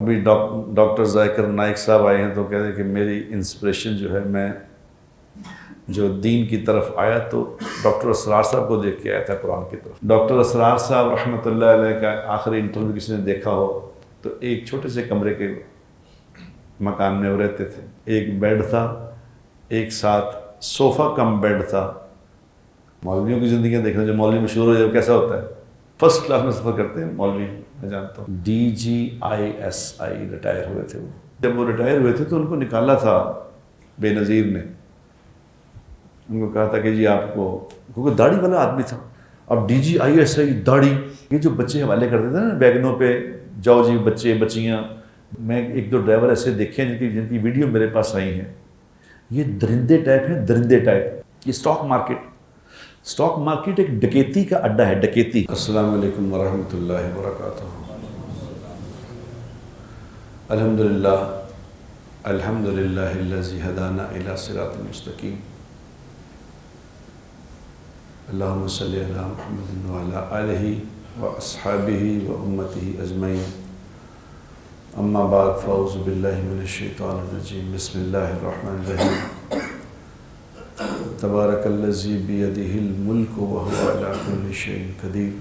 ابھی ڈاکٹر ذاکر نائک صاحب آئے ہیں تو کہتے ہیں کہ میری انسپریشن جو ہے، میں جو دین کی طرف آیا تو ڈاکٹر اسرار صاحب کو دیکھ کے آیا تھا قرآن کی طرف۔ ڈاکٹر اسرار صاحب رحمۃ اللہ علیہ کا آخری انٹرویو کسی نے دیکھا ہو تو ایک چھوٹے سے کمرے کے مکان میں وہ رہتے تھے، ایک بیڈ تھا، ایک ساتھ صوفہ کم بیڈ تھا۔ مولویوں کی زندگیاں دیکھنا، جو مولوی مشہور ہو جائے کیسا ہوتا ہے، فرسٹ کلاس میں سفر کرتے ہیں مولوی، میں جانتا ہوں۔ DGISI ریٹائر ہوئے تھے وہ۔ جب وہ ریٹائر ہوئے تھے تو ان کو نکالا تھا بے نظیر نے، ان کو کہا تھا کہ جی آپ کو، کیونکہ داڑھی والا آدمی تھا، اب DGISI داڑھی، یہ جو بچے حوالے کرتے تھے نا بیگنوں پہ، جاؤ جی بچے بچیاں، میں ایک دو ڈرائیور ایسے دیکھے ہیں جن کی ویڈیو میرے پاس آئی ہیں، یہ درندے ٹائپ ہیں، درندے ٹائپ۔ یہ اسٹاک مارکیٹ ایک ڈکیتی کا اڈا ہے، ڈکیتی۔ السلام علیکم ورحمۃ اللہ وبرکاتہ۔ الحمدللہ الذی ہدانا الی صراط مستقیم، اللہم صلی علی محمد وعلی آلہ واصحابہ وامتہ اجمعین، اما بعد فاعوذ باللہ من الشیطان الرجیم، بسم اللہ الرحمن الرحیم، تبارک الذی بیدہ الملک وہو علی کل شیء قدیر،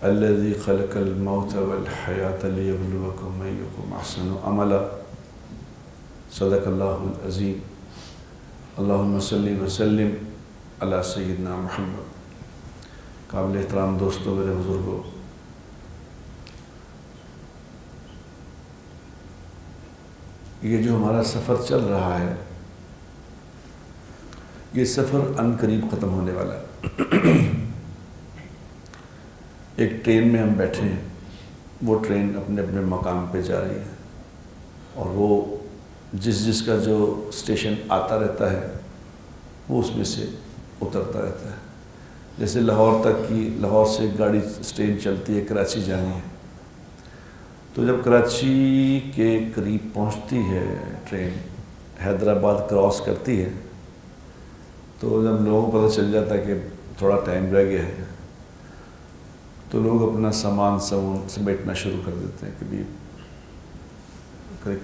الذی خلق الموت والحیاۃ لیبلوکم ایکم احسن عملا، صدق اللہ العظیم۔ اللہم صلی وسلم علی سیدنا محمد۔ قابل احترام دوستوں، میرے بزرگوں، یہ جو ہمارا سفر چل رہا ہے، یہ سفر عن قریب ختم ہونے والا ہے۔ ایک ٹرین میں ہم بیٹھے ہیں، وہ ٹرین اپنے اپنے مقام پہ جا رہی ہے، اور وہ جس کا جو اسٹیشن آتا رہتا ہے وہ اس میں سے اترتا رہتا ہے۔ جیسے لاہور تک کی، لاہور سے ایک گاڑی ٹرین چلتی ہے کراچی جانی ہے، تو جب کراچی کے قریب پہنچتی ہے ٹرین، حیدرآباد کراس کرتی ہے، تو جب لوگوں کو پتہ چل جاتا ہے کہ تھوڑا ٹائم رہ گیا ہے تو لوگ اپنا سامان سمیٹنا شروع کر دیتے ہیں کہ بھی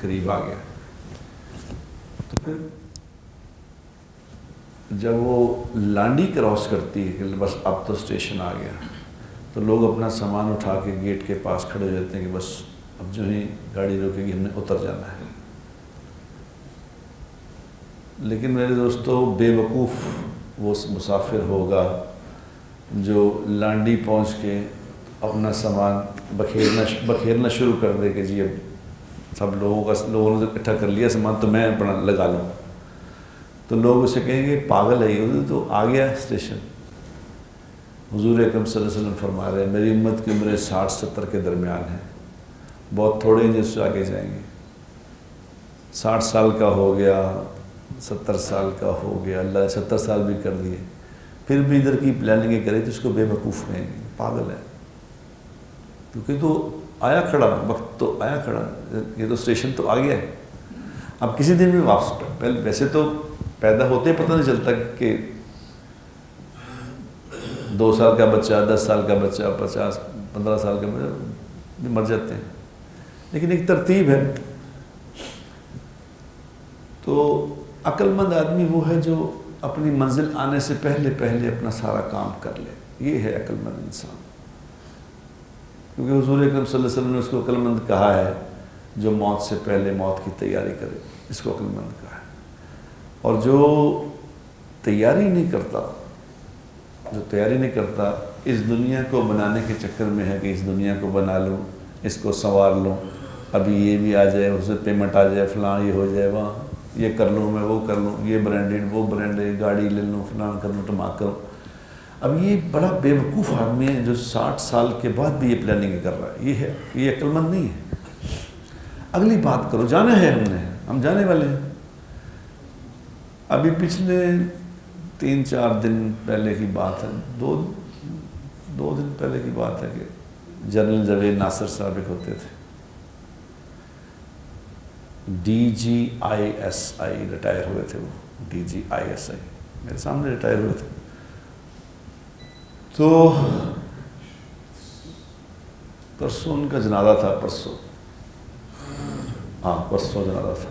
قریب آ گیا۔ تو پھر جب وہ لانڈی کراس کرتی ہے کہ بس اب تو اسٹیشن آ گیا، تو لوگ اپنا سامان اٹھا کے گیٹ کے پاس کھڑے ہو جاتے ہیں کہ بس اب جو ہی گاڑی روکے گی ہم نے اتر جانا ہے۔ لیکن میرے دوستو، بے وقوف وہ مسافر ہوگا جو لانڈی پہنچ کے اپنا سامان بکھیرنا شروع کر دے کہ جی اب سب لوگوں نے اکٹھا کر لیا سامان تو میں اپنا لگا لوں، تو لوگ اسے کہیں گے پاگل ہے یہ، تو آ گیا اسٹیشن۔ حضور اکرم صلی اللہ علیہ وسلم فرما رہے ہیں میری امت کی عمریں 60-70 کے درمیان ہیں، بہت تھوڑے ہیں جس سے آگے جائیں گے۔ 60 سال کا ہو گیا، 70 سال کا ہو گیا، اللہ نے 70 سال بھی کر دیے، پھر بھی ادھر کی پلاننگیں کرے تو اس کو بے وقوف کہیں گے، پاگل ہے، کیونکہ تو آیا کھڑا، وقت تو آیا کھڑا، یہ تو اسٹیشن تو آ گیا ہے، اب کسی دن بھی واپس پہلے ویسے تو پیدا ہوتے پتہ نہیں چلتا کہ 2 سال کا بچہ، 10 سال کا بچہ، 50-15 سال کا بچہ مر جاتے ہیں، لیکن ایک ترتیب ہے۔ تو عقل مند آدمی وہ ہے جو اپنی منزل آنے سے پہلے اپنا سارا کام کر لے، یہ ہے عقل مند انسان، کیونکہ حضور اکرم صلی اللہ علیہ وسلم نے اس کو عقل مند کہا ہے جو موت سے پہلے موت کی تیاری کرے، اس کو عقل مند کہا ہے۔ اور جو تیاری نہیں کرتا اس دنیا کو بنانے کے چکر میں ہے کہ اس دنیا کو بنا لوں، اس کو سنوار لوں، ابھی یہ بھی آ جائے، اسے پیمنٹ آ جائے، فلاں یہ ہو جائے، وہاں یہ کر لوں، میں وہ کر لوں، یہ برانڈیڈ وہ برانڈیڈ گاڑی لے لوں، فلاں کر لوں، ٹماک کروں۔ اب یہ بڑا بے وقوف آدمی ہے جو 60 سال کے بعد بھی یہ پلاننگ کر رہا ہے، یہ عقل مند نہیں ہے۔ اگلی بات کرو، جانا ہے ہم جانے والے ہیں۔ ابھی پچھلے 3-4 دن پہلے کی بات ہے، دو دن پہلے کی بات ہے کہ جنرل جاوید ناصر صاحب ایک ہوتے تھے، DGISI ریٹائر ہوئے تھے، وہ DGISI میرے سامنے ریٹائر ہوئے تھے۔ تو پرسوں ان کا جنازہ تھا، پرسوں ہاں پرسوں جنازہ تھا،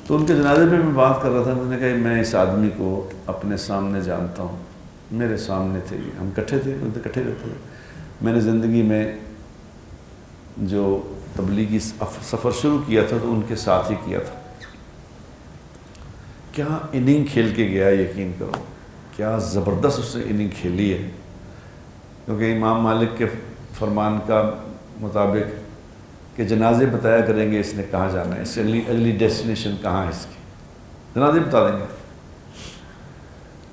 تو ان کے جنازے پہ میں بات کر رہا تھا. میں نے کہا میں اس آدمی کو اپنے سامنے جانتا ہوں، میرے سامنے تھے، ہم کٹھے تھے، کٹھے رہتے تھے. میں نے زندگی میں جو تبلیغی سفر شروع کیا تھا تو ان کے ساتھ ہی کیا تھا. کیا اننگ کھیل کے گیا، یقین کرو کیا زبردست اس نے اننگ کھیلی ہے. کیونکہ امام مالک کے فرمان کا مطابق کہ جنازے بتایا کریں گے اس نے کہاں جانا ہے، اس سے اگلی ڈیسٹینیشن کہاں ہے اس کی، جنازے بتا دیں گے.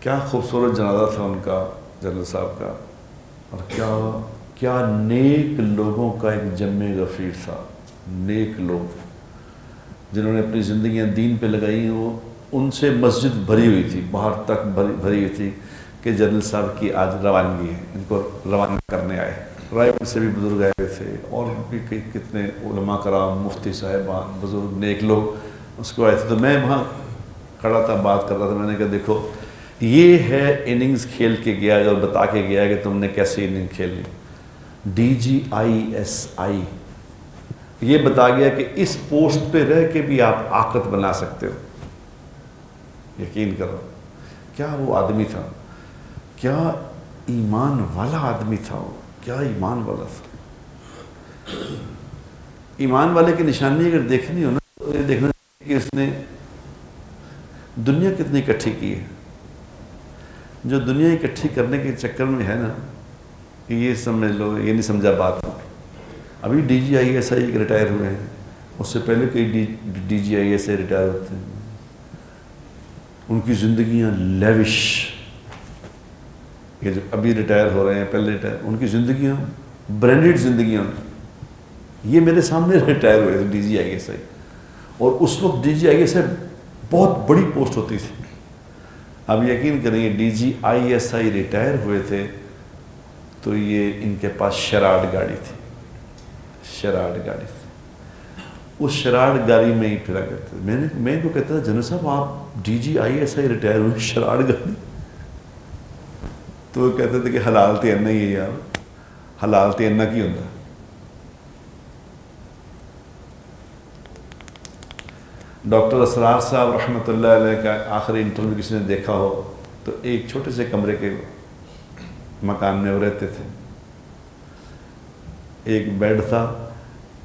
کیا خوبصورت جنازہ تھا ان کا، جنرل صاحب کا، اور کیا نیک لوگوں کا ایک جمع غفیر تھا. نیک لوگ جنہوں نے اپنی زندگیاں دین پہ لگائی ہیں، وہ ان سے مسجد بھری ہوئی تھی، باہر تک بھری ہوئی تھی کہ جنرل صاحب کی آج روانگی ہے، ان کو روانہ کرنے آئے. رائے سے بھی بزرگ آئے ہوئے تھے، اور بھی کتنے علماء کرام، مفتی صاحبان، بزرگ نیک لوگ اس کو آئے تھے. تو میں وہاں کھڑا تھا، بات کر رہا تھا. میں نے کہا دیکھو یہ ہے اننگز کھیل کے گیا اور بتا کے گیا کہ تم نے کیسی اننگ کھیلی. DGISI یہ بتا گیا کہ اس پوسٹ پہ رہ کے بھی آپ آقت بنا سکتے ہو. یقین کرو کیا وہ آدمی تھا، کیا ایمان والا آدمی تھا وہ، کیا ایمان والا تھا. ایمان والے کی نشانی اگر دیکھنی ہو نا تو یہ دیکھنا کہ اس نے دنیا کتنی اکٹھی کی ہے. جو دنیا اکٹھی کرنے کے چکر میں ہے نا، کہ یہ سمجھ لو، یہ نہیں سمجھا بات. ابھی DGISI کے ریٹائر ہوئے ہیں، اس سے پہلے کئی DGISI ریٹائر ہوتے ہیں. ان کی زندگیاں لیوش، یہ جو ابھی ریٹائر ہو رہے ہیں، پہلے ریٹائر، ان کی زندگیاں برینڈڈ زندگیاں. یہ میرے سامنے ریٹائر ہوئے تھے DGISI، اور اس وقت DGISI بہت بڑی پوسٹ ہوتی تھی. اب یقین کریں DGISI ریٹائر ہوئے تھے تو یہ ان کے پاس شراڈ گاڑی تھی، شراڈ گاڑی تھی. اس شراڈ گاڑی میں ہی پھرا کرتے. میں ان کو کہتا تھا جنرل صاحب آپ DGISI ریٹائر ہوئے شراڈ گاڑی. تو وہ کہتے تھے کہ حلال تے انا ہی ہے یار، حلال تے انا کی ہوتا. ڈاکٹر اسرار صاحب رحمۃ اللہ علیہ کا آخری انٹرویو کسی نے دیکھا ہو تو ایک چھوٹے سے کمرے کے مکان میں وہ رہتے تھے. ایک بیڈ تھا،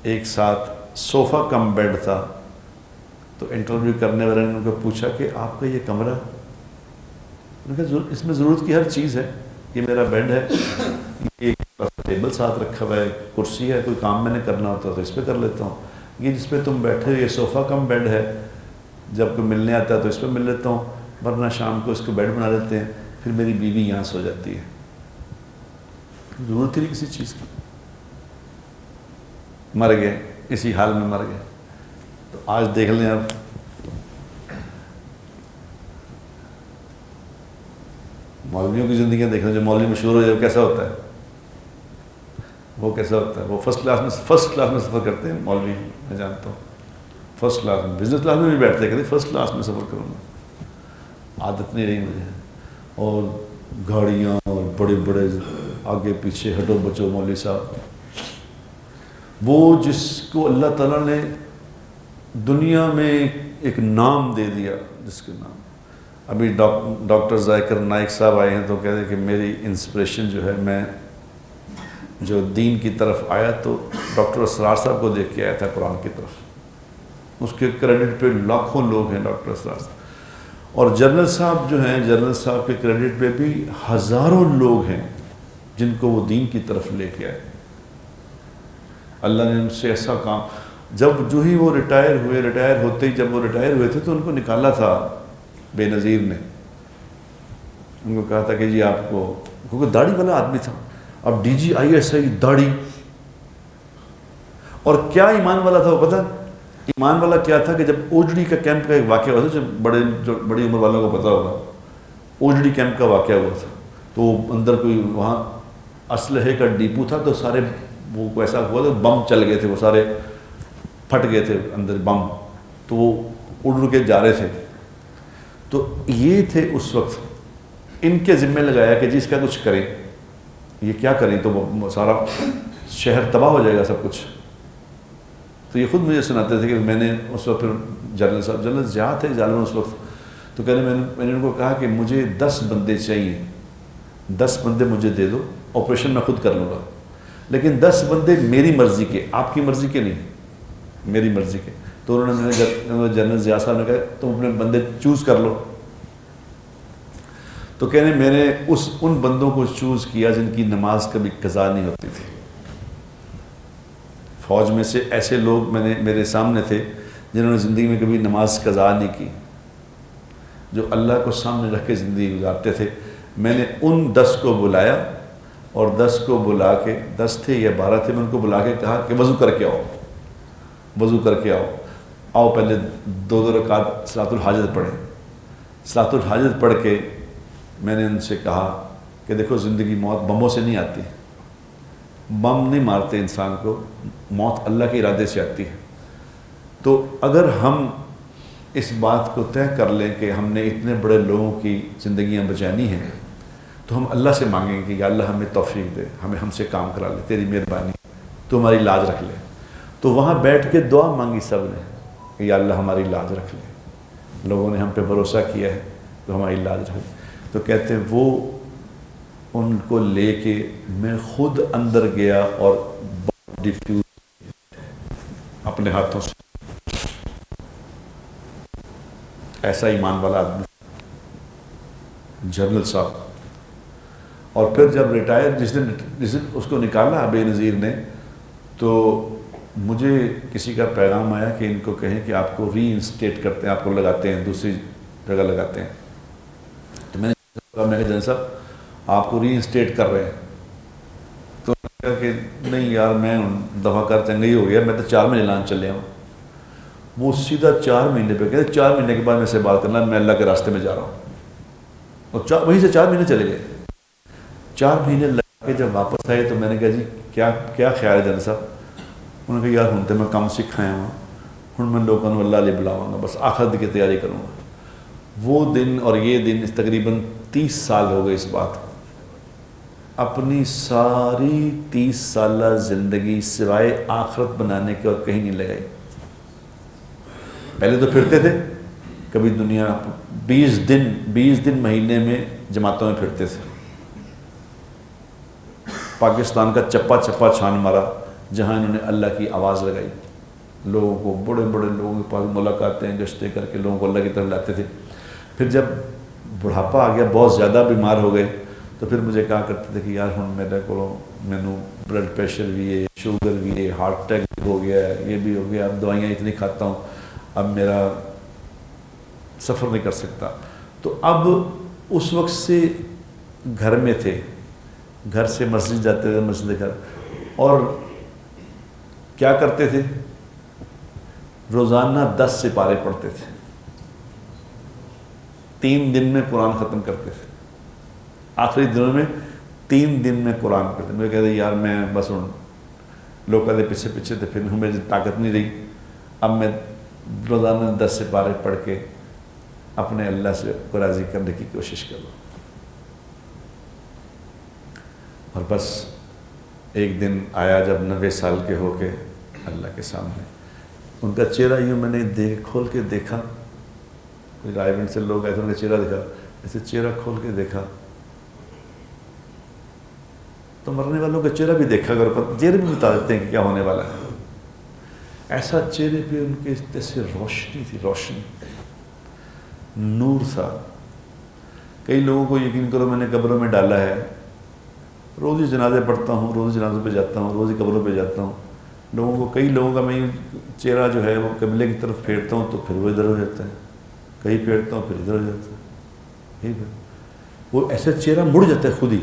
ایک ساتھ صوفہ کم بیڈ تھا. تو انٹرویو کرنے والے نے ان کو پوچھا کہ آپ کا یہ کمرہ، انہوں نے کہا اس میں ضرورت کی ہر چیز ہے. یہ میرا بیڈ ہے، ایک ٹیبل ساتھ رکھا ہوا ہے، کرسی ہے، کوئی کام میں نے کرنا ہوتا تو اس پہ کر لیتا ہوں. یہ جس پہ تم بیٹھے ہو یہ صوفہ کم بیڈ ہے، جب کوئی ملنے آتا ہے تو اس پہ مل لیتا ہوں، ورنہ شام کو اس کو بیڈ بنا لیتے ہیں، پھر میری بیوی یہاں سو جاتی ہے. ضرورت ہی نہیں کسی چیز کی. مر گئے، اسی حال میں مر گئے. تو آج دیکھ لیں اب مولویوں کی زندگیاں دیکھ لیں. جو مولوی مشہور ہو جائے کیسا ہوتا ہے، وہ کیسا ہوتا ہے. وہ فرسٹ کلاس میں سفر کرتے ہیں مولوی، میں جانتا ہوں. فرسٹ کلاس میں، بزنس کلاس میں بھی بیٹھتے ہیں، کہتے فرسٹ کلاس میں سفر کروں گا. عادت نہیں رہی مجھے. اور گاڑیاں اور بڑے بڑے آگے پیچھے ہٹو بچو مولوی صاحب. وہ جس کو اللہ تعالیٰ نے دنیا میں ایک نام دے دیا، جس کے نام ابھی ڈاکٹر ذاکر نائک صاحب آئے ہیں تو کہتے ہیں کہ میری انسپریشن جو ہے، میں جو دین کی طرف آیا تو ڈاکٹر اسرار صاحب کو دیکھ کے آیا تھا قرآن کی طرف. اس کے کریڈٹ پہ لاکھوں لوگ ہیں ڈاکٹر اسرار صاحب. اور جنرل صاحب جو ہیں، جنرل صاحب کے کریڈٹ پہ بھی ہزاروں لوگ ہیں جن کو وہ دین کی طرف لے کے آئے. اللہ نے ان سے ایسا کام، جب جو ہی وہ ریٹائر ہوتے ہی جب وہ ریٹائر ہوئے تھے تو ان کو نکالا تھا بے نظیر نے. ان کو کہا تھا کہ جی آپ کو، کیونکہ داڑھی والا آدمی تھا. اب DGISI داڑھی، اور کیا ایمان والا تھا وہ پتہ؟ ایمان والا کیا تھا کہ جب اوجڑی کا کیمپ کا ایک واقعہ ہوا تھا، جو بڑی عمر والوں کو پتہ ہوگا، اوجڑی کیمپ کا واقعہ ہوا تھا. تو اندر کوئی وہاں اسلحے کا ڈیپو تھا، تو سارے وہ ایسا ہوا تھا بم چل گئے تھے، وہ سارے پھٹ گئے تھے اندر بم. تو وہ اڑ کے جا رہے تھے. تو یہ تھے اس وقت، ان کے ذمہ لگایا کہ جی اس کا کچھ کریں. یہ کیا کریں، تو وہ سارا شہر تباہ ہو جائے گا سب کچھ. تو یہ خود مجھے سناتے تھے کہ میں نے اس وقت پھر جنرل صاحب جنرل ضیاء تھے ظالماً اس وقت، تو کہنے میں نے ان کو کہا کہ مجھے 10 بندے چاہیے، 10 بندے مجھے دے دو، آپریشن میں خود کر لوں گا، لیکن 10 بندے میری مرضی کے، آپ کی مرضی کے نہیں، میری مرضی کے۔ تو انہوں نے جنرل ضیاء صاحب نے کہا تم اپنے بندے چوز کر لو۔ تو کہنے میں نے ان بندوں کو چوز کیا جن کی نماز کبھی قضا نہیں ہوتی تھی۔ فوج میں سے ایسے لوگ میرے سامنے تھے جنہوں نے زندگی میں کبھی نماز قضا نہیں کی، جو اللہ کو سامنے رکھ کے زندگی گزارتے تھے۔ میں نے ان 10 کو بلایا، اور 10 کو بلا کے، 10 تھے یا 12 تھے، میں ان کو بلا کے کہا کہ وضو کر کے آؤ، وضو کر کے آؤ پہلے 2 رکعت صلاۃ الحاجت پڑھیں۔ صلاۃ الحاجت پڑھ کے میں نے ان سے کہا کہ دیکھو زندگی موت بموں سے نہیں آتی، بم نہیں مارتے انسان کو، موت اللہ کے ارادے سے آتی ہے۔ تو اگر ہم اس بات کو طے کر لیں کہ ہم نے اتنے بڑے لوگوں کی زندگیاں بچانی ہیں، تو ہم اللہ سے مانگیں گے کہ یا اللہ ہمیں توفیق دے، ہم سے کام کرا لے، تیری مہربانی، تو ہماری لاج رکھ لے۔ تو وہاں بیٹھ کے دعا مانگی سب نے کہ یا اللہ ہماری لاج رکھ لے، لوگوں نے ہم پہ بھروسہ کیا ہے تو ہماری لاج رکھ لے۔ تو کہتے ہیں وہ ان کو لے کے میں خود اندر گیا اور ڈیفیوز اپنے ہاتھوں سے، ایسا ایمان والا آدمی جنرل صاحب۔ اور پھر جب ریٹائر جس دن اس کو نکالا بے نظیر نے، تو مجھے کسی کا پیغام آیا کہ ان کو کہیں کہ آپ کو ری انسٹیٹ کرتے ہیں، آپ کو لگاتے ہیں، دوسری جگہ لگاتے ہیں۔ تو میں نے کہا جنرل صاحب آپ کو ری انسٹیٹ کر رہے ہیں؟ تو کہا کہ نہیں یار میں دفعہ کر چنگا ہی ہو گیا، میں تو 4 مہینے لان چلے ہوں۔ وہ سیدھا 4 مہینے پہ کہتے 4 مہینے کے بعد میں سے بات کرنا، میں اللہ کے راستے میں جا رہا ہوں، اور وہیں سے 4 مہینے چلے گئے۔ 4 مہینے لگا کے جب واپس آئے تو میں نے کہا جی کیا خیال ہے جنرل صاحب؟ انہوں نے کہا یار ہوں تو میں کم سکھایا ہوں، ہوں میں لوگوں کو اللہ علیہ بلاؤں گا، بس آخرت کی تیاری کروں گا۔ وہ دن اور یہ دن تقریباً 30 سال ہو گئے اس بات کو۔ اپنی ساری 30 سالہ زندگی سوائے آخرت بنانے کے اور کہیں نہیں لگائی۔ پہلے تو پھرتے تھے کبھی دنیا 20 دن مہینے میں جماعتوں میں پھرتے تھے، پاکستان کا چپا چپا چھان مارا جہاں انہوں نے اللہ کی آواز لگائی، لوگوں کو بڑے بڑے لوگوں کے پاس ملاقاتیں گشتیں کر کے لوگوں کو اللہ کی طرف لاتے تھے۔ پھر جب بڑھاپا آ گیا، بہت زیادہ بیمار ہو گئے، تو پھر مجھے کہا کرتے تھے کہ یار ہوں میرے کو مینو بلڈ پریشر بھی ہے، شوگر بھی ہے، ہارٹ اٹیک ہو گیا ہے، یہ بھی ہو گیا، اب دوائیاں اتنی کھاتا ہوں، اب میرا سفر نہیں کر سکتا۔ تو اب اس وقت سے گھر میں تھے، گھر سے مسجد جاتے تھے، مسجد گھر، اور کیا کرتے تھے؟ روزانہ 10 سپارے پڑھتے تھے، 3 دن میں قرآن ختم کرتے تھے، آخری دنوں میں 3 دن میں قرآن پڑھتے۔ مجھے کہتے یار میں بس ہوں لوگ کہتے پیچھے تھے، پھر میری طاقت نہیں رہی، اب میں روزانہ 10 سپارے پڑھ کے اپنے اللہ سے کو راضی کرنے کی کوشش کروں۔ اور بس ایک دن آیا جب 90 سال کے ہو کے اللہ کے سامنے ان کا چہرہ یوں میں نے کھول کے دیکھا، کوئی رائے بند سے لوگ آئے تھے، ان کا چہرہ دیکھا، ایسے چہرہ کھول کے دیکھا تو مرنے والوں کا چہرہ بھی دیکھا اگر چہرے بھی بتا دیتے ہیں کہ کیا ہونے والا ہے۔ ایسا چہرے پہ ان کے جیسے روشنی تھی، روشنی، نور تھا۔ کئی لوگوں کو یقین کرو میں نے قبروں میں ڈالا ہے، روز ہی جنازے پڑھتا ہوں، روز جنازوں پہ جاتا ہوں، روز ہی قبروں پہ جاتا ہوں، لوگوں کو کئی لوگوں کا میں چہرہ جو ہے وہ قبلے کی طرف پھیرتا ہوں تو پھر وہ ادھر ہو جاتا ہے، کہیں پھیرتا ہوں پھر ادھر ہو جاتا ہے، ٹھیک ہے، وہ ایسا چہرہ مڑ جاتا ہے خود ہی۔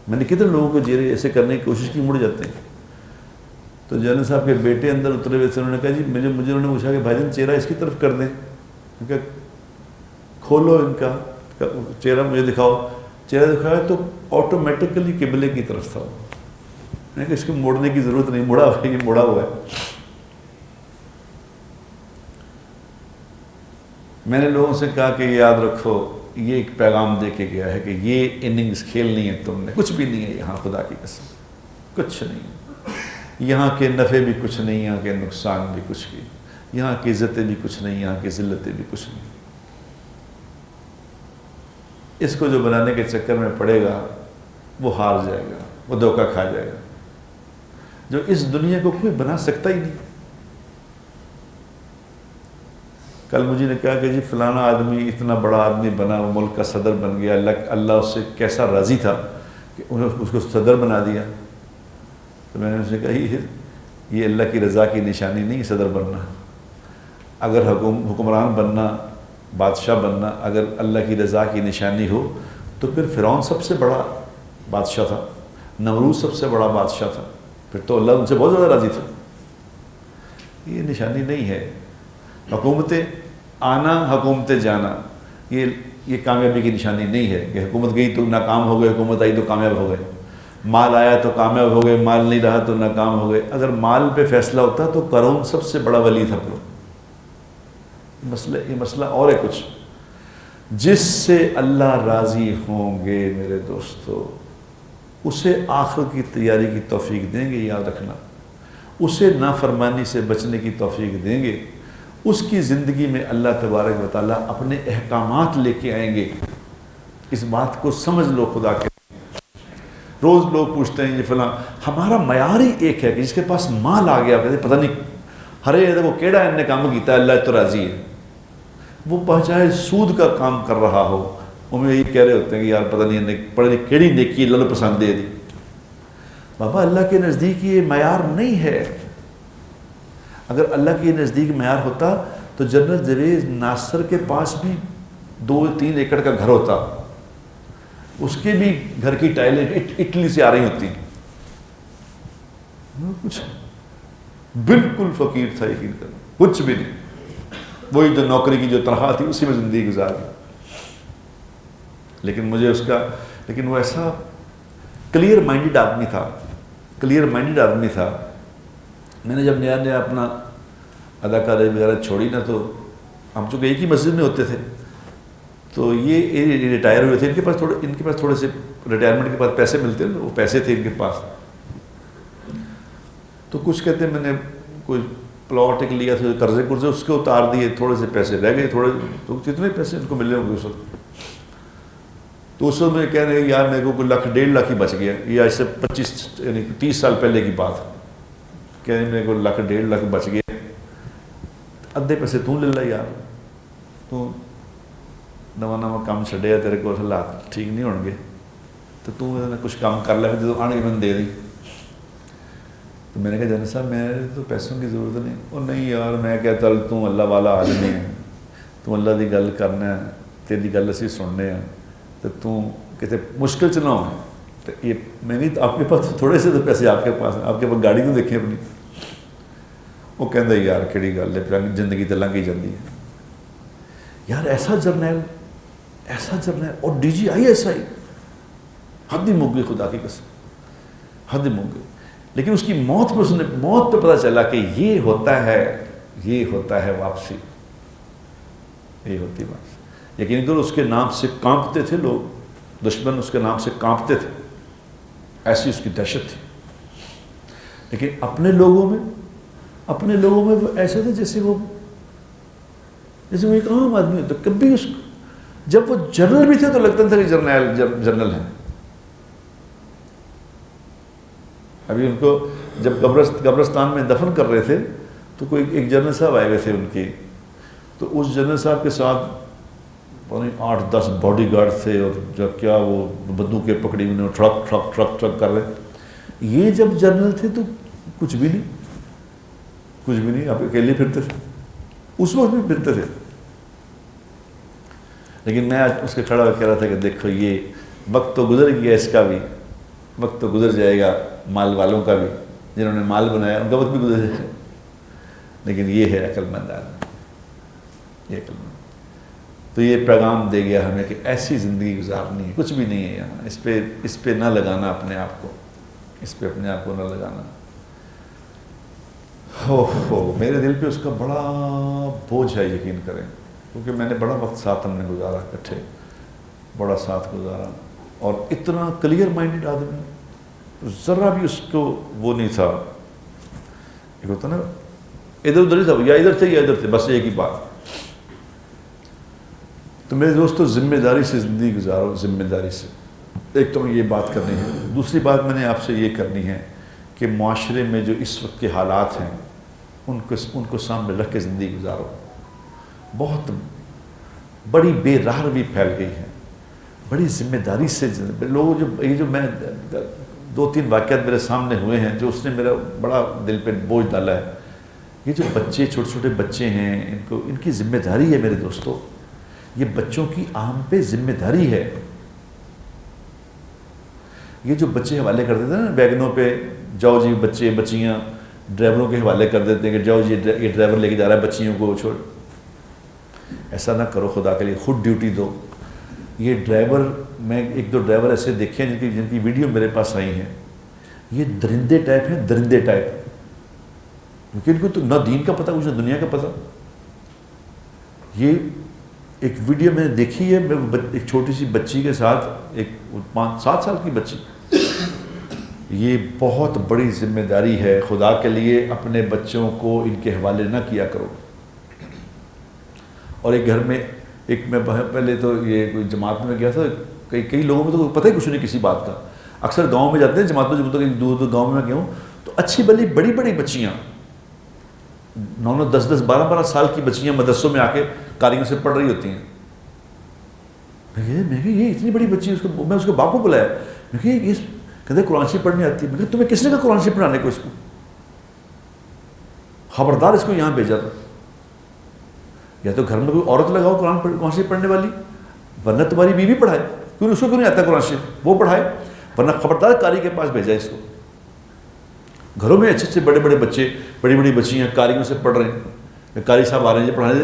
میں نے کتنے لوگوں کو چہرے ایسے کرنے کی کوشش کی، مڑ جاتے ہیں۔ تو جنرل صاحب کے بیٹے اندر اترے ہوئے تھے، انہوں نے کہا جی مجھے انہوں نے پوچھا کہ بھائی جان چہرہ اس کی طرف کر دیں، میں کہا کھولو ان کا چہرہ مجھے دکھاؤ، چہرہ دکھایا تو آٹومیٹکلی قبلے کی طرف تھا۔ میں نے کہا اس کو موڑنے کی ضرورت نہیں، مڑا ہوا ہے، یہ مڑا ہوا ہے۔ میں نے لوگوں سے کہا کہ یاد رکھو یہ ایک پیغام دے کے گیا ہے کہ یہ اننگز کھیلنی ہے، تم نے کچھ بھی نہیں ہے یہاں، خدا کی قسم کچھ نہیں، یہاں کے نفع بھی کچھ نہیں، یہاں کے نقصان بھی کچھ نہیں، یہاں کی عزتیں بھی کچھ نہیں، یہاں کی ذلتیں بھی کچھ نہیں۔ اس کو جو بنانے کے چکر میں پڑے گا وہ ہار جائے گا، وہ دھوکہ کھا جائے گا۔ جو اس دنیا کو کوئی بنا سکتا ہی نہیں۔ کل مجھے نے کہا کہ جی فلانا آدمی اتنا بڑا آدمی بنا، وہ ملک کا صدر بن گیا، اللہ اس سے کیسا راضی تھا کہ انہوں نے اس کو صدر بنا دیا۔ تو میں نے اسے کہا یہ اللہ کی رضا کی نشانی نہیں صدر بننا۔ اگر حکمران بننا، بادشاہ بننا اگر اللہ کی رضا کی نشانی ہو تو پھر فرعون سب سے بڑا بادشاہ تھا، نمرود سب سے بڑا بادشاہ تھا، پھر تو اللہ ان سے بہت زیادہ راضی تھا۔ یہ نشانی نہیں ہے۔ حکومتیں آنا، حکومتیں جانا، یہ کامیابی کی نشانی نہیں ہے کہ حکومت گئی تو ناکام ہو گئے، حکومت آئی تو کامیاب ہو گئے، مال آیا تو کامیاب ہو گئے، مال نہیں رہا تو ناکام ہو گئے۔ اگر مال پہ فیصلہ ہوتا تو قارون سب سے بڑا ولی تھا۔ یہ مسئلہ اور ہے کچھ۔ جس سے اللہ راضی ہوں گے میرے دوستو، اسے آخر کی تیاری کی توفیق دیں گے، یاد رکھنا۔ اسے نافرمانی سے بچنے کی توفیق دیں گے، اس کی زندگی میں اللہ تبارک و تعالیٰ اپنے احکامات لے کے آئیں گے۔ اس بات کو سمجھ لو خدا کے۔ روز لوگ پوچھتے ہیں یہ فلاں، ہمارا معیار ہی ایک ہے کہ جس کے پاس مال آ گیا کہتے پتہ نہیں ہرے وہ کیڑا ان نے کام کیتا ہے، اللہ تو راضی ہے۔ وہ بچائے سود کا کام کر رہا ہو، وہ یہی کہہ رہے ہوتے ہیں کہ یار پتہ نہیں پڑھ لی کیڑی نیکی اللہ نے پسند دے دی۔ بابا اللہ کے نزدیک یہ معیار نہیں ہے۔ اگر اللہ کے نزدیک معیار ہوتا تو جنرل جوید ناصر کے پاس بھی 2-3 ایکڑ کا گھر ہوتا، اس کے بھی گھر کی ٹائلیں اٹلی سے آ رہی ہوتی۔ کچھ بالکل فقیر تھا، یقین کرنا کچھ بھی نہیں، وہی جو نوکری کی جو تنخواہ تھی اسی میں زندگی گزار دی۔ لیکن وہ ایسا کلیئر مائنڈڈ آدمی تھا۔ میں نے جب نیا نیا اپنا اداکاری وغیرہ چھوڑی نا، تو ہم چونکہ ایک ہی مسجد میں ہوتے تھے، تو یہ ریٹائر ہوئے تھے، ان کے پاس تھوڑے سے ریٹائرمنٹ کے بعد پیسے ملتے ہیں، وہ پیسے تھے ان کے پاس۔ تو کچھ کہتے ہیں میں نے کوئی پلاٹ ایک لیا تھا، قرضے اس کے اتار دیے، تھوڑے سے پیسے رہ گئے، تو کتنے پیسے ان کو ملے ہوں گے اس وقت؟ تو اس وقت میں کہہ رہے ہیں یار میرے کو کوئی 1.5 لاکھ ہی بچ گیا، یہ آج سے 30 سال پہلے کی بات۔ کہہ رہے ہیں میرے کو 1.5 لاکھ بچ گیا، ادھے پیسے تو لے لے یار، تو نواں کام چھڈیا، تیرے کو حالات ٹھیک نہیں ہون گے تو کچھ کام کر لے، جب آنے میں دے دی۔ تو میں نے کہا جنرل صاحب میرے تو پیسوں کی ضرورت نہیں۔ اور نہیں یار، میں کہتا تو اللہ والا آدمی ہے، تو اللہ دی گل کرنا ہے، تیری گل اسی سننے ہیں، تو کہتے مشکل چ نہ ہو۔ تو یہ میں نہیں، آپ کے پاس تھوڑے سے تو پیسے آپ کے پاس، آپ کے پاس گاڑی تو دیکھیں اپنی۔ وہ کہہ یار کہڑی گل ہے، زندگی تو لنگھ ہی جاتی ہے یار۔ ایسا جرنیل اور D G I S I, حد ہی مک گئی خدا کی قسم، حد ہی مک گئی۔ لیکن اس کی موت پہ پتہ چلا کہ یہ ہوتا ہے واپسی، یہ ہوتی واپسی۔ یقین کرو اس کے نام سے کانپتے تھے لوگ، دشمن اس کے نام سے کانپتے تھے، ایسی اس کی دہشت تھی۔ لیکن اپنے لوگوں میں وہ ایسے تھے جیسے وہ ایک عام آدمی ہوتا۔ کبھی اس کو جب وہ جنرل بھی تھے تو لگتا تھا کہ جنرل ہیں۔ ابھی ان کو جب قبرستان میں دفن کر رہے تھے تو ایک جنرل صاحب آئے ہوئے تھے ان کی، تو اس جنرل صاحب کے ساتھ 8-10 باڈی گارڈ تھے، اور جب کیا وہ بندوقیں پکڑی انہوں نے، ٹرک کر رہے۔ یہ جب جنرل تھے تو کچھ بھی نہیں، آپ اکیلے پھرتے تھے، اس وقت بھی پھرتے تھے۔ لیکن میں آج اس کے کھڑا ہو کہہ رہا تھا کہ دیکھو یہ وقت تو گزر گیا، اس کا بھی وقت تو گزر جائے گا، مال والوں کا بھی، جنہوں نے مال بنایا ان کا وقت بھی گزر جائے گا۔ لیکن یہ ہے عقل مند آدمی، یہ عقل مند۔ تو یہ پیغام دے گیا ہمیں کہ ایسی زندگی گزارنی ہے، کچھ بھی نہیں ہے یہاں، اس پہ نہ لگانا اپنے آپ کو، اس پہ اپنے آپ کو نہ لگانا۔ میرے دل پہ اس کا بڑا بوجھ ہے، یقین کریں، کیونکہ میں نے بڑا وقت ساتھ ہم نے گزارا اکٹھے، بڑا ساتھ گزارا، اور اتنا کلیئر مائنڈڈ آدمی، ذرا بھی اس کو وہ نہیں تھا ایک ہوتا نا ادھر ادھر ہی تھا، یا ادھر تھے یا ادھر تھے، بس ایک ہی بات. تو میرے دوستو ذمہ داری سے زندگی گزارو، ذمہ داری سے. ایک تو یہ بات کرنی ہے. دوسری بات میں نے آپ سے یہ کرنی ہے کہ معاشرے میں جو اس وقت کے حالات ہیں ان کو سامنے رکھ کے زندگی گزارو. بہت بڑی بے راہ روی پھیل گئی ہے، بڑی ذمہ داری سے لوگ جو میں 2-3 واقعات میرے سامنے ہوئے ہیں جو اس نے میرا بڑا دل پہ بوجھ ڈالا ہے. یہ جو بچے چھوٹے چھوٹے بچے ہیں ان کی ذمہ داری ہے میرے دوستو. یہ بچوں کی عام پہ ذمہ داری ہے. یہ جو بچے حوالے کر دیتے ہیں نا ویگنوں پہ، جاؤ جی بچے بچیاں ڈرائیوروں کے حوالے کر دیتے ہیں کہ جاؤ جی یہ ڈرائیور لے کے جا رہا ہے بچیوں کو چھوڑ. ایسا نہ کرو خدا کے لیے، خود ڈیوٹی دو. یہ ڈرائیور، میں 1-2 ڈرائیور ایسے دیکھے ہیں جن کی ویڈیو میرے پاس آئی ہیں. یہ درندے ٹائپ ہیں، درندے ٹائپ، کیونکہ ان کو تو نہ دین کا پتہ کچھ نہ دنیا کا پتہ. یہ ایک ویڈیو میں نے دیکھی ہے، میں ایک چھوٹی سی بچی کے ساتھ، ایک 5-7 سال کی بچی. یہ بہت بڑی ذمہ داری ہے. خدا کے لیے اپنے بچوں کو ان کے حوالے نہ کیا کرو. اور ایک گھر میں میں پہلے تو یہ کوئی جماعت میں گیا تھا، کئی لوگوں میں تو پتہ ہی کچھ نہیں کسی بات کا. اکثر گاؤں میں جاتے ہیں جماعتوں جب تک دور گاؤں میں گیا ہوں تو اچھی بلی بڑی بڑی بچیاں 9-9 10-10 12-12 سال کی بچیاں مدرسوں میں آ کے قاریوں سے پڑھ رہی ہوتی ہیں. میں کہ یہ اتنی بڑی بچی، میں اس کے باپ کو بلایا، میں کہ یہ کہتے قرآن شریف پڑھنے آتی ہے. میں کہ تمہیں کس نے کہا قرآن شریف پڑھانے کو؟ اس کو خبردار اس کو یہاں بھیجا تھا. یا تو گھر میں کوئی عورت لگاؤ قرآن شریف پڑھنے والی، ورنہ تمہاری بیوی پڑھائے. کیوں اس کو کیوں نہیں آتا قرآن شریف؟ وہ پڑھائے. ورنہ خبردار قاری کے پاس بھیجا اس کو. گھروں میں اچھے بڑے بڑے بچے، بڑی بڑی بچیاں قاریوں سے پڑھ رہے ہیں. قاری صاحب آ رہے ہیں پڑھانے.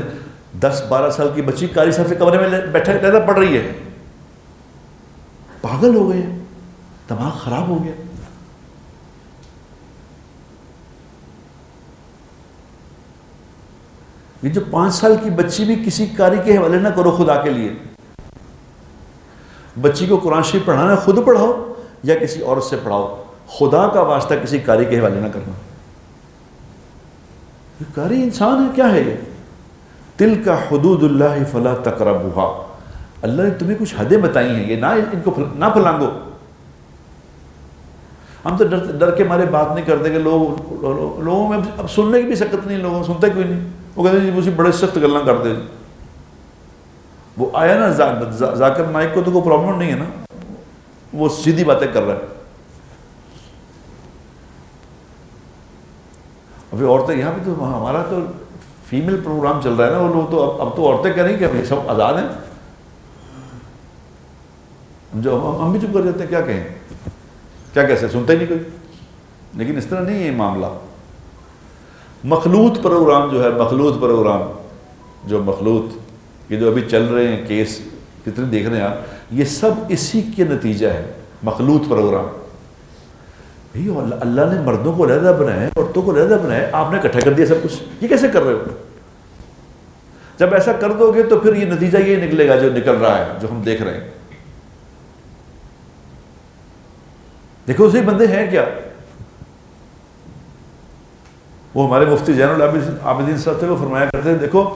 10-12 سال کی بچی قاری صاحب سے کمرے میں بیٹھا رہتا پڑھ رہی ہے. پاگل ہو گئے، دماغ خراب ہو گیا. یہ جو 5 سال کی بچی بھی کسی قاری کے حوالے نہ کرو خدا کے لیے. بچی کو قرآن شریف پڑھانا خود پڑھاؤ یا کسی عورت سے پڑھاؤ، خدا کا واسطہ کسی قاری کے حوالے نہ کرنا. یہ قاری انسان ہے، کیا ہے یہ؟ تلک حدود اللہ فلا تقربوها. اللہ نے تمہیں کچھ حدیں بتائی ہیں، یہ ان کو نہ پھلانگو. ہم تو ڈر کے مارے بات نہیں کرتے کہ لوگوں میں اب سننے کی بھی سکت نہیں، لوگوں سنتے کوئی نہیں. وہ کہتے ہیں جی مجھے بڑے سخت گلاں کرتے. وہ آیا نا ذاکر نائک کو تو کوئی پرابلم نہیں ہے نا، وہ سیدھی باتیں کر رہا ہے. ابھی عورتیں یہاں پہ تو ہمارا تو فیمیل پروگرام چل رہا ہے نا، وہ لوگ تو اب تو عورتیں کہہ رہی ہیں کہ سب آزاد ہیں. جو ہم بھی چپ کر جاتے ہیں، کیا کہیں، کیا کیسے سنتے ہی نہیں کوئی. لیکن اس طرح نہیں ہے معاملہ. مخلوط پروگرام جو ہے، مخلوط پروگرام جو یہ جو ابھی چل رہے ہیں کیس کتنے دیکھ رہے ہیں آپ، یہ سب اسی کے نتیجہ ہے. مخلوط پروگرام. اللہ نے مردوں کو علیحدہ بنایا ہے، عورتوں کو علیحدہ بنایا ہے، آپ نے اکٹھا کر دیا سب کچھ. یہ کیسے کر رہے ہو؟ جب ایسا کر دو گے تو پھر یہ نتیجہ یہ نکلے گا جو نکل رہا ہے، جو ہم دیکھ رہے ہیں. دیکھو اسی بندے ہیں کیا. وہ ہمارے مفتی زین العابدین صاحب تھے، وہ فرمایا کرتے ہیں دیکھو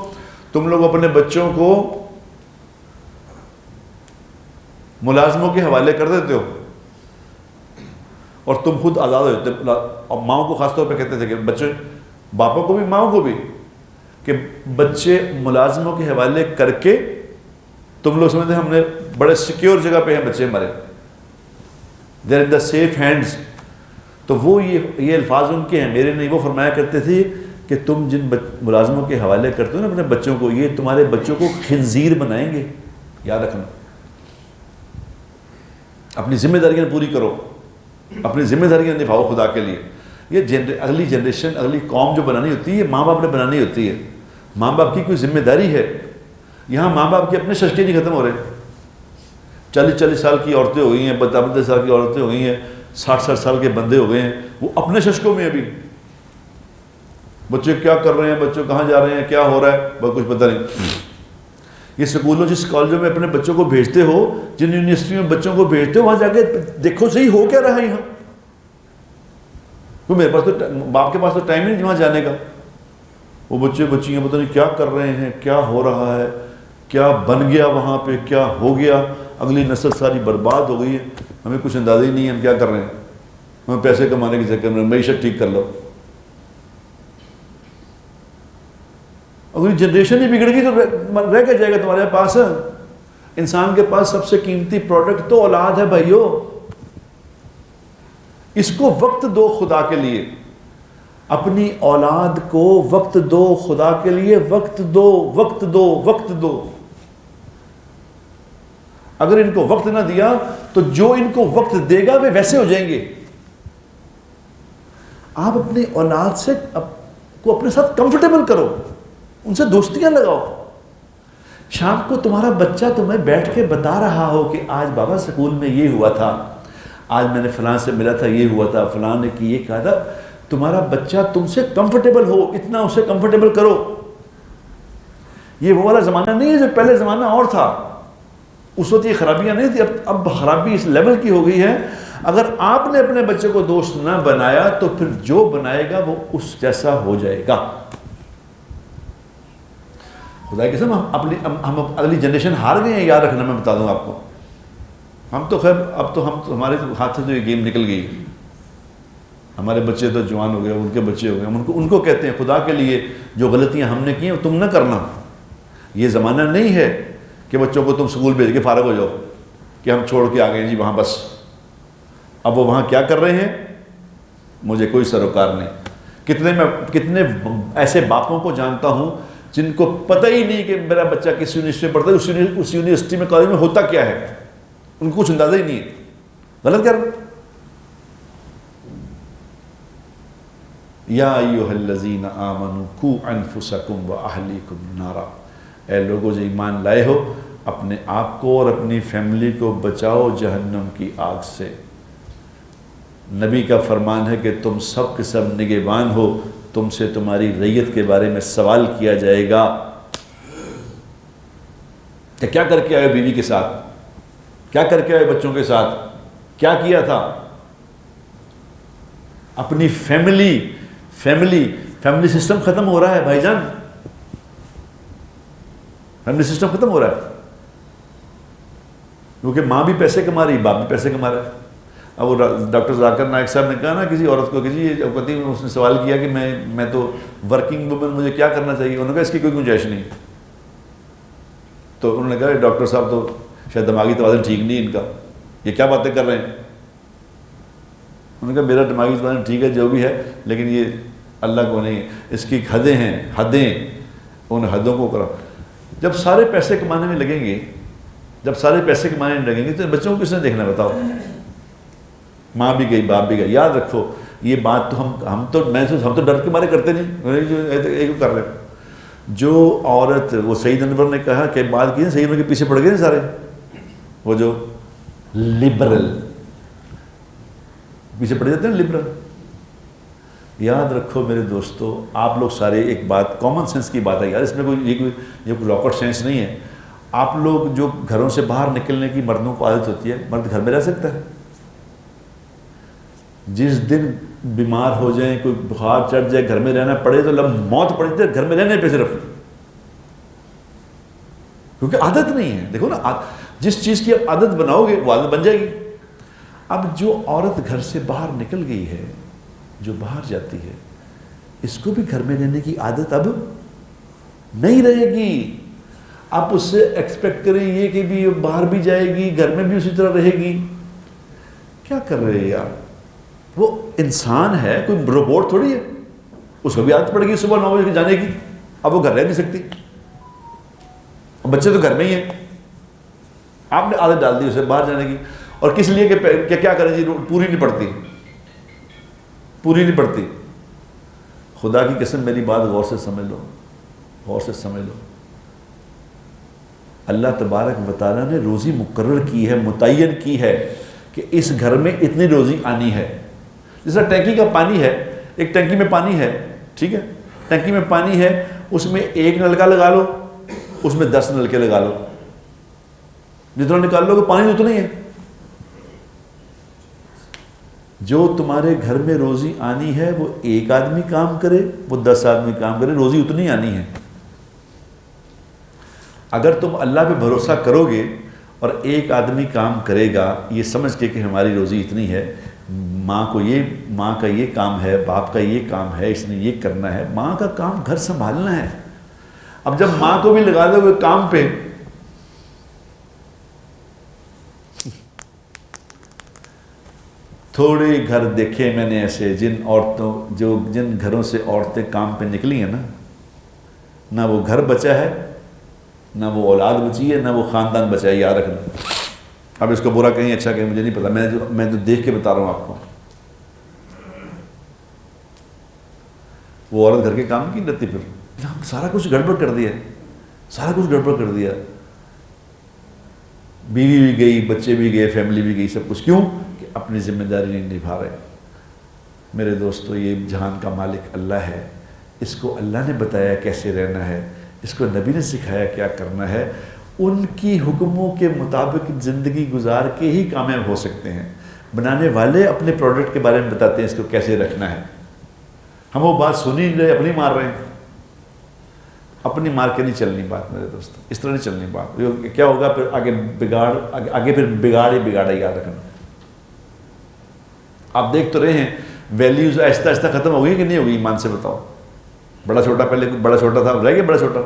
تم لوگ اپنے بچوں کو ملازموں کے حوالے کر دیتے ہو اور تم خود آزاد ہوتے. اور ماؤں کو خاص طور پہ کہتے تھے کہ بچے، باپوں کو بھی ماؤں کو بھی، کہ بچے ملازموں کے حوالے کر کے تم لوگ سمجھتے ہیں ہم نے بڑے سیکیور جگہ پہ ہیں بچے ہمارے، دیر ان دا سیف ہینڈز. تو وہ یہ الفاظ ان کے ہیں، میرے نہیں. وہ فرمایا کرتے تھے کہ تم جن ملازموں کے حوالے کرتے ہو نا اپنے بچوں کو، یہ تمہارے بچوں کو خنزیر بنائیں گے. یاد رکھنا، اپنی ذمہ داریاں پوری کرو، اپنی ذمہ داریاں نبھاؤ خدا کے لیے. یہ اگلی جنریشن، اگلی قوم جو بنانی ہوتی ہے، یہ ماں باپ نے بنانی ہوتی ہے. ماں باپ کی کوئی ذمہ داری ہے. یہاں ماں باپ کے اپنے ششکے نہیں ختم ہو رہے. 40 سال کی عورتیں ہو گئی ہیں، 52 سال کی عورتیں ہو گئی ہیں، 60 سال کے بندے ہو گئے ہیں، وہ اپنے ششکوں میں. ابھی بچے کیا کر رہے ہیں، بچوں کہاں جا رہے ہیں، کیا ہو رہا ہے، بہت کچھ پتہ نہیں. یہ سکولوں جس کالجوں میں اپنے بچوں کو بھیجتے ہو، جن یونیورسٹی میں بچوں کو بھیجتے ہو، وہاں جا کے دیکھو صحیح ہو کیا رہا ہے. یہاں تو میرے پاس تو باپ کے پاس تو ٹائم نہیں وہاں جانے کا. وہ بچے بچیاں پتہ نہیں کیا کر رہے ہیں, کیا ہو رہا ہے, کیا بن گیا وہاں پہ, کیا ہو گیا, اگلی نسل ساری برباد ہو گئی ہے, ہمیں کچھ اندازہ ہی نہیں ہے ہم کیا کر رہے ہیں. ہمیں پیسے کمانے کے چکر میں معیشت ٹھیک کر لو. اگلی جنریشن ہی بگڑ گئی تو رہ کے جائے گا تمہارے پاس. انسان کے پاس سب سے قیمتی پروڈکٹ تو اولاد ہے بھائیو. اس کو وقت دو خدا کے لیے, اپنی اولاد کو وقت دو خدا کے لیے, وقت دو, وقت دو, وقت دو. اگر ان کو وقت نہ دیا تو جو ان کو وقت دے گا وہ ویسے ہو جائیں گے. آپ اپنی اولاد سے کو اپنے ساتھ کمفرٹیبل کرو, ان سے دوستیاں لگاؤ. شام کو تمہارا بچہ تمہیں بیٹھ کے بتا رہا ہو کہ آج بابا سکول میں یہ ہوا تھا, آج میں نے فلاں سے ملا تھا, یہ ہوا تھا, فلاں نے کہ یہ کہا تھا. تمہارا بچہ تم سے کمفرٹیبل ہو, اتنا اسے کمفرٹیبل کرو. یہ وہ والا زمانہ نہیں ہے جو پہلے زمانہ اور تھا. اس وقت یہ خرابیاں نہیں تھی, اب خرابی اس لیول کی ہو گئی ہے. اگر آپ نے اپنے بچے کو دوست نہ بنایا تو پھر جو بنائے گا وہ اس جیسا ہو جائے گا. خدا کی قسم ہم اگلی جنریشن ہار گئے ہیں, یاد رکھنا. میں بتا دوں آپ کو, ہم تو خیر اب تو ہمارے ہاتھ سے تو یہ گیم نکل گئی. ہمارے بچے تو جوان ہو گئے, ان کے بچے ہو گئے. ان کو کہتے ہیں خدا کے لیے جو غلطیاں ہم نے کی ہیں تم نہ کرنا. یہ زمانہ نہیں ہے کہ بچوں کو تم سکول بھیج کے فارغ ہو جاؤ کہ ہم چھوڑ کے آ گئے جی وہاں بس. اب وہ وہاں کیا کر رہے ہیں مجھے کوئی سروکار نہیں. کتنے ایسے باپوں کو جانتا ہوں جن کو پتہ ہی نہیں کہ میرا بچہ کس یونیورسٹی میں پڑھتا ہے, اس یونیورسٹی میں کالج میں ہوتا کیا ہے, ان کو کچھ اندازہ ہی نہیں ہے. غلط کر یا ایھا الذین آمنوا قوا انفسکم واہلیکم نارا. اے لوگوں جو ایمان لائے ہو, اپنے آپ کو اور اپنی فیملی کو بچاؤ جہنم کی آگ سے. نبی کا فرمان ہے کہ تم سب کے سب نگہبان ہو, تم سے تمہاری ریت کے بارے میں سوال کیا جائے گا کہ کیا کر کے آئے بیوی کے ساتھ, کیا کر کے آئے بچوں کے ساتھ, کیا کیا تھا. اپنی فیملی سسٹم ختم ہو رہا ہے بھائی جان, فیملی سسٹم ختم ہو رہا ہے. کیونکہ ماں بھی پیسے کما رہی, باپ بھی پیسے کما رہا ہے. اب وہ ڈاکٹر ذاکر نائک صاحب نے کہا نا کسی عورت کو کہ جی اس نے سوال کیا کہ میں تو ورکنگ وومن, مجھے کیا کرنا چاہیے. انہوں نے کہا اس کی کوئی گنجائش نہیں. تو انہوں نے کہا ڈاکٹر صاحب تو شاید دماغی توازن ٹھیک نہیں ان کا, یہ کیا باتیں کر رہے ہیں. انہوں نے کہا میرا دماغی توازن ٹھیک ہے جو بھی ہے, لیکن یہ اللہ کو نہیں, اس کی حدیں ہیں, حدیں, ان حدوں کو کرو. جب سارے پیسے کمانے میں لگیں گے, تو بچوں کو کس نے دیکھنا بتاؤ. ماں بھی گئی, باپ بھی گئی. یاد رکھو یہ بات تو ہم تو ڈر کے مارے کرتے نہیں, کر رہے. جو عورت, وہ سعید انور نے کہا کہ بات کی, سعید انور کے پیچھے پڑ گئے نا سارے, وہ جو لبرل پیچھے پڑ جاتے ہیں لبرل. یاد رکھو میرے دوستو, آپ لوگ سارے, ایک بات کامن سینس کی بات ہے یار, اس میں کوئی راکٹ سائنس نہیں ہے. آپ لوگ جو گھروں سے باہر نکلنے کی مردوں کو عادت ہوتی ہے, مرد گھر میں رہ سکتا ہے. جس دن بیمار ہو جائیں, کوئی بخار چڑھ جائے, گھر میں رہنا پڑے تو موت پڑ جائے گھر میں رہنے پہ صرف, کیونکہ عادت نہیں ہے. دیکھو نا, جس چیز کی آپ عادت بناؤ گے وہ عادت بن جائے گی. اب جو عورت گھر سے باہر نکل گئی ہے, جو باہر جاتی ہے, اس کو بھی گھر میں رہنے کی عادت اب نہیں رہے گی. آپ اس سے ایکسپیکٹ کریں یہ کہ بھی باہر بھی جائے گی, گھر میں بھی اسی طرح رہے گی. کیا کر رہے ہیں یار, وہ انسان ہے, کوئی روبوٹ تھوڑی ہے. اس کو بھی عادت پڑ گئی صبح 9 بجے جانے کی, اب وہ گھر رہ نہیں سکتی. بچے تو گھر میں ہی ہیں, آپ نے عادت ڈال دی اسے باہر جانے کی. اور کس لیے کہ کیا کریں جی, پوری نہیں پڑتی. خدا کی قسم میری بات غور سے سمجھ لو. اللہ تبارک و تعالیٰ نے روزی مقرر کی ہے, متعین کی ہے کہ اس گھر میں اتنی روزی آنی ہے. جس طرح ٹینکی کا پانی ہے, ایک ٹینکی میں پانی ہے, ٹھیک ہے, ٹینکی میں پانی ہے, اس میں ایک نلکا لگا لو, اس میں 10 نلکے لگا لو, جتنا نکال لو گے پانی اتنا ہی ہے. جو تمہارے گھر میں روزی آنی ہے وہ ایک آدمی کام کرے، وہ 10 آدمی کام کرے، روزی اتنی آنی ہے۔ اگر تم اللہ پہ بھروسہ کرو گے اور ایک آدمی کام کرے گا یہ سمجھ کے کہ ہماری روزی اتنی ہے، ماں کا یہ کام ہے، باپ کا یہ کام ہے، اس نے یہ کرنا ہے، ماں کا کام گھر سنبھالنا ہے۔ اب جب ماں کو بھی لگا دو گے کام پہ، تھوڑے گھر دیکھے میں نے ایسے جن گھروں سے عورتیں کام پہ نکلی ہیں نا، نہ وہ گھر بچا ہے، نہ وہ اولاد بچی ہے، نہ وہ خاندان بچا ہے، یاد رکھنا۔ اب اس کو برا کہیں اچھا کہیں مجھے نہیں پتا، میں تو دیکھ کے بتا رہا ہوں آپ کو۔ وہ عورت گھر کے کام کی رہتی، پھر سارا کچھ گڑبڑ کر دیا، سارا کچھ گڑبڑ کر دیا، بیوی بھی گئی، بچے بھی گئے، فیملی بھی گئی، سب کچھ کیوں؟ کہ اپنی ذمہ داری نہیں نبھا رہے۔ میرے دوستو، یہ جہان کا مالک اللہ ہے، اس کو اللہ نے بتایا کیسے رہنا ہے، اس کو نبی نے سکھایا کیا کرنا ہے، ان کی حکموں کے مطابق زندگی گزار کے ہی کامیاب ہو سکتے ہیں۔ بنانے والے اپنے پروڈکٹ کے بارے میں بتاتے ہیں اس کو کیسے رکھنا ہے، ہم وہ بات سن ہی نہیں رہے، اپنی مار رہے ہیں۔ اپنی مار کے نہیں چلنی بات میرے دوستو، اس طرح نہیں چلنی بات، کیا ہوگا پھر آگے بگاڑ ہی یاد رکھنا۔ آپ دیکھ تو رہے ہیں ویلیوز آہستہ آہستہ ختم ہو گئی کہ نہیں ہو گئی؟ ایمان سے بتاؤ۔ بڑا چھوٹا، پہلے بڑا چھوٹا تھا، رہ گیا بڑا چھوٹا۔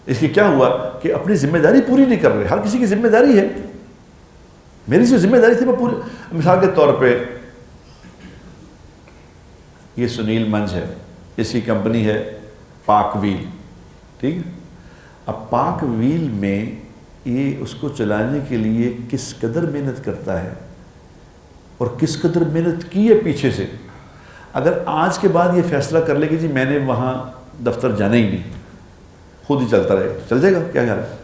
اس کی کیا ہوا کہ اپنی ذمہ داری پوری نہیں کر رہے۔ ہر کسی کی ذمہ داری ہے، میری جو ذمہ داری تھی وہ پوری۔ مثال کے طور پہ یہ سنیل منج ہے، اس کی کمپنی ہے پاک ویل، ٹھیک ہے؟ اب پاک ویل میں یہ اس کو چلانے کے لیے کس قدر محنت کرتا ہے اور کس قدر محنت کی ہے پیچھے سے۔ اگر آج کے بعد یہ فیصلہ کر لے کہ جی میں نے وہاں دفتر جانا ہی نہیں، خود ہی چلتا رہے، چل جائے گا؟ کیا خیال ہے؟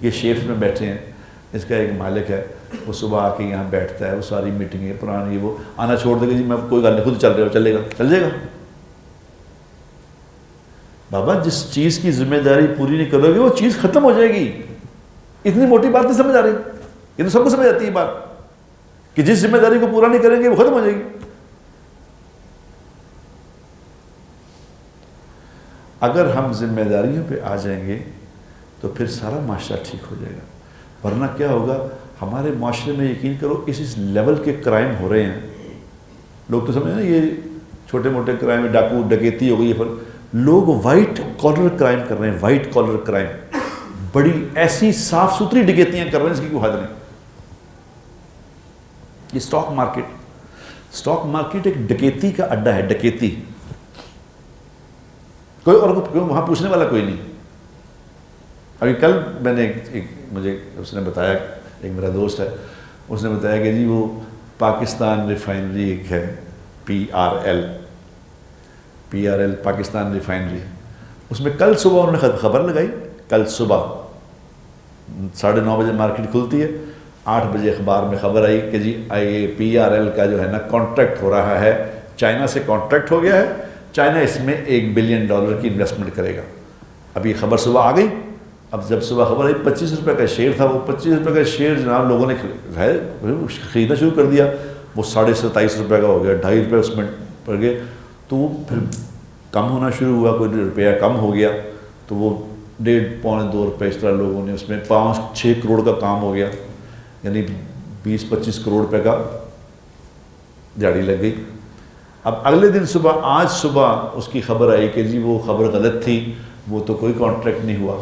یہ شیفٹ میں بیٹھے ہیں، اس کا ایک مالک ہے، وہ صبح آ کے یہاں بیٹھتا ہے، وہ ساری میٹنگیں پرانی، وہ آنا چھوڑ دے گا، جی میں کوئی گل نہیں، خود چل رہے ہو، چلے گا، چل جائے گا۔ بابا جس چیز کی ذمہ داری پوری نہیں کرو گے وہ چیز ختم ہو جائے گی۔ اتنی موٹی بات نہیں سمجھ آ رہی، یہ تو سب کو سمجھ آتی ہے بات کہ جس ذمہ داری کو پورا نہیں کریں گے وہ ختم ہو جائے گی۔ اگر ہم ذمہ داریوں پہ آ جائیں گے تو پھر سارا معاشرہ ٹھیک ہو جائے گا، ورنہ کیا ہوگا؟ ہمارے معاشرے میں یقین کرو اس لیول کے کرائم ہو رہے ہیں، لوگ تو سمجھیں نا یہ چھوٹے موٹے کرائم، ڈاکو ڈکیتی ہو گئی ہے، لوگ وائٹ کالر کرائم کر رہے ہیں، وائٹ کالر کرائم، بڑی ایسی صاف ستھری ڈکیتیاں کر رہے ہیں اس کی کوئی حد نہیں۔ یہ سٹاک مارکیٹ ایک ڈکیتی کا اڈا ہے، ڈکیتی، کوئی اور وہاں پوچھنے والا کوئی نہیں۔ ابھی کل میں نے مجھے اس نے بتایا، ایک میرا دوست ہے، اس نے بتایا کہ جی وہ پاکستان ریفائنری ایک ہے، PRL پاکستان ریفائنری، اس میں کل صبح انہوں نے خبر لگائی، کل صبح 9:30 بجے مارکیٹ کھلتی ہے، 8 بجے اخبار میں خبر آئی کہ جی یہ PRL کا جو ہے نا کانٹریکٹ ہو رہا ہے، چائنا سے کانٹریکٹ ہو گیا ہے، چائنا اس میں $1 بلین کی انویسٹمنٹ کرے گا۔ اب یہ خبر صبح آ گئی، اب جب صبح خبر آئی 25 روپے کا شیئر تھا، وہ 25 روپے کا شیئر جناب لوگوں نے خریدنا شروع کر دیا، وہ 27.5 روپے کا ہو گیا، 2.5 روپے اس میں پڑ گئے، تو وہ پھر کم ہونا شروع ہوا، کوئی روپیہ کم ہو گیا، تو وہ 1.5 پونے 2 روپے اس طرح لوگوں نے اس میں 5-6 کروڑ کا کام ہو گیا، یعنی 20-25 کروڑ روپے کا جاڑی لگ گئی۔ اب اگلے دن صبح، آج صبح اس کی خبر آئی کہ جی وہ خبر غلط تھی، وہ تو کوئی کانٹریکٹ نہیں ہوا،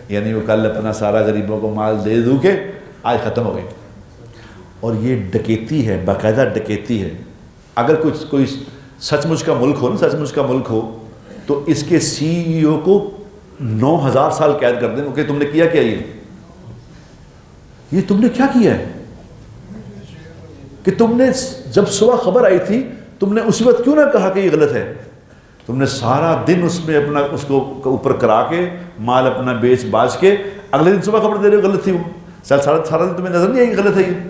یعنی وہ کل اپنا سارا غریبوں کو مال دے دوں کے آج ختم ہو گئی۔ اور یہ ڈکیتی ہے، باقاعدہ ڈکیتی ہے۔ اگر کوئی سچ مچ کا ملک ہو نا، سچ مچ کا ملک ہو، تو اس کے CEO کو 9000 سال قید کر دیں کہ تم نے کیا کیا، یہ تم نے کیا کیا ہے، کہ تم نے جب صبح خبر آئی تھی تم نے اسی وقت کیوں نہ کہا کہ یہ غلط ہے؟ تم نے سارا دن اس میں اپنا اس کو اوپر کرا کے مال اپنا بیچ باچ کے اگلے دن صبح خبر دے رہے ہو غلط تھی، وہ سارا دن تمہیں نظر نہیں آئی کہ غلط ہے یہ۔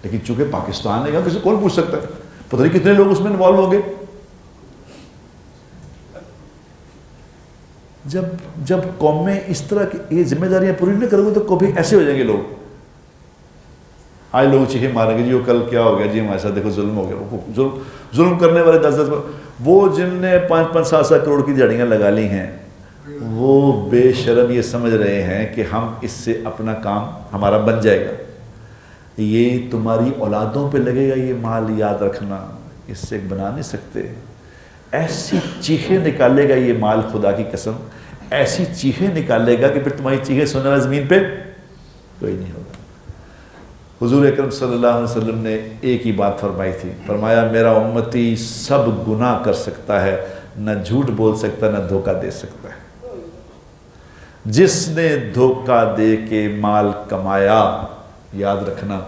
لیکن چونکہ پاکستان ہے، کسی کون پوچھ سکتا ہے، پتہ نہیں کتنے لوگ اس میں انوالو ہو گئے۔ جب قوم میں اس طرح کی یہ ذمہ داریاں پوری نہ کرو گے تو کبھی ایسے ہو جائیں گے لوگ. آج لوگ چیخے ماریں گے جی وہ کل کیا ہو گیا جی ہمارے ساتھ دیکھو ظلم ہو گیا. ظلم کرنے والے 10 وہ جن نے 5-5 7 کروڑ کی دیہڑیاں لگا لی ہیں وہ بے شرم یہ سمجھ رہے ہیں کہ ہم اس سے اپنا کام ہمارا بن جائے گا. یہ تمہاری اولادوں پہ لگے گا یہ مال, یاد رکھنا, اس سے بنا نہیں سکتے. ایسی چیخیں نکالے گا یہ مال, خدا کی قسم ایسی چیخیں نکالے گا کہ پھر تمہاری چیخیں سننے والا زمین پہ کوئی نہیں ہوگا. حضور اکرم صلی اللہ علیہ وسلم نے ایک ہی بات فرمائی تھی, فرمایا میرا امتی سب گناہ کر سکتا ہے, نہ جھوٹ بول سکتا نہ دھوکہ دے سکتا ہے. جس نے دھوکہ دے کے مال کمایا, یاد رکھنا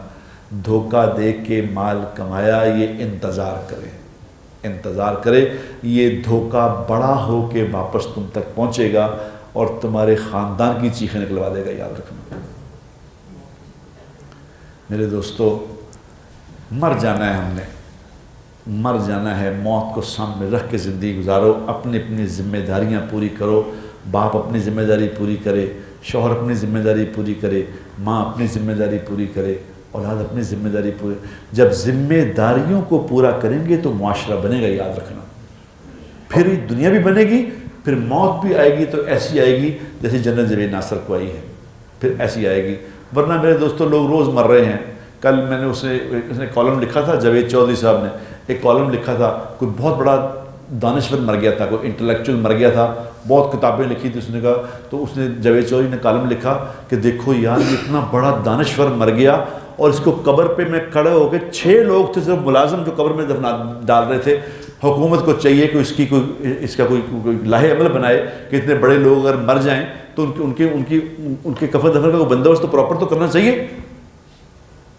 دھوکہ دے کے مال کمایا, یہ انتظار کرے یہ دھوکہ بڑا ہو کے واپس تم تک پہنچے گا اور تمہارے خاندان کی چیخیں نکلوا دے گا. یاد رکھنا میرے دوستو, مر جانا ہے, ہم نے مر جانا ہے. موت کو سامنے رکھ کے زندگی گزارو, اپنی ذمہ داریاں پوری کرو. باپ اپنی ذمہ داری پوری کرے, شوہر اپنی ذمہ داری پوری کرے, ماں اپنی ذمہ داری پوری کرے, اولاد اپنی ذمہ داری پوری. جب ذمہ داریوں کو پورا کریں گے تو معاشرہ بنے گا. یاد رکھنا پھر دنیا بھی بنے گی, پھر موت بھی آئے گی تو ایسی آئے گی جیسے جنت جاوید ناصر کو آئی ہے, پھر ایسی آئے گی. ورنہ میرے دوستو لوگ روز مر رہے ہیں. کل میں نے اس نے کالم لکھا تھا, جاوید چودھری صاحب نے ایک کالم لکھا تھا, کوئی بہت بڑا دانشور مر گیا تھا, کوئی انٹلیکچوئل مر گیا تھا, بہت کتابیں لکھی تھی اس نے. کہا تو اس نے جاوید چودھری نے کالم لکھا کہ دیکھو یار یہ اتنا بڑا دانشور مر گیا اور اس کو قبر پہ میں کھڑے ہو کے 6 لوگ تھے صرف ملازم جو قبر میں ڈال رہے تھے. حکومت کو چاہیے کہ اس کا کوئی لاہے عمل بنائے کہ اتنے بڑے لوگ اگر مر جائیں تو ان کے کفن دفن کا کوئی بندوبست تو پراپر تو کرنا چاہیے.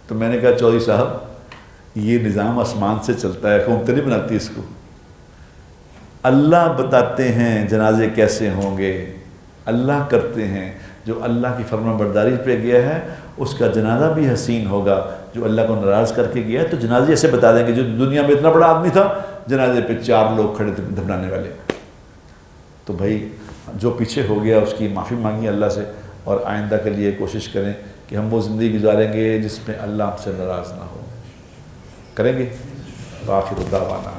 تو میں نے کہا چودھری صاحب یہ نظام آسمان سے چلتا ہے, حکومت نہیں بناتی اس کو. اللہ بتاتے ہیں جنازے کیسے ہوں گے, اللہ کرتے ہیں. جو اللہ کی فرما برداری پہ گیا ہے اس کا جنازہ بھی حسین ہوگا, جو اللہ کو ناراض کر کے گیا ہے تو جنازے ایسے بتا دیں گے. جو دنیا میں اتنا بڑا آدمی تھا جنازے پہ 4 لوگ کھڑے تھے دفنانے والے. تو بھائی جو پیچھے ہو گیا اس کی معافی مانگی اللہ سے, اور آئندہ کے لیے کوشش کریں کہ ہم وہ زندگی گزاریں گے جس میں اللہ ہم سے ناراض نہ ہو. کریں گے؟ تو آخر دعوانا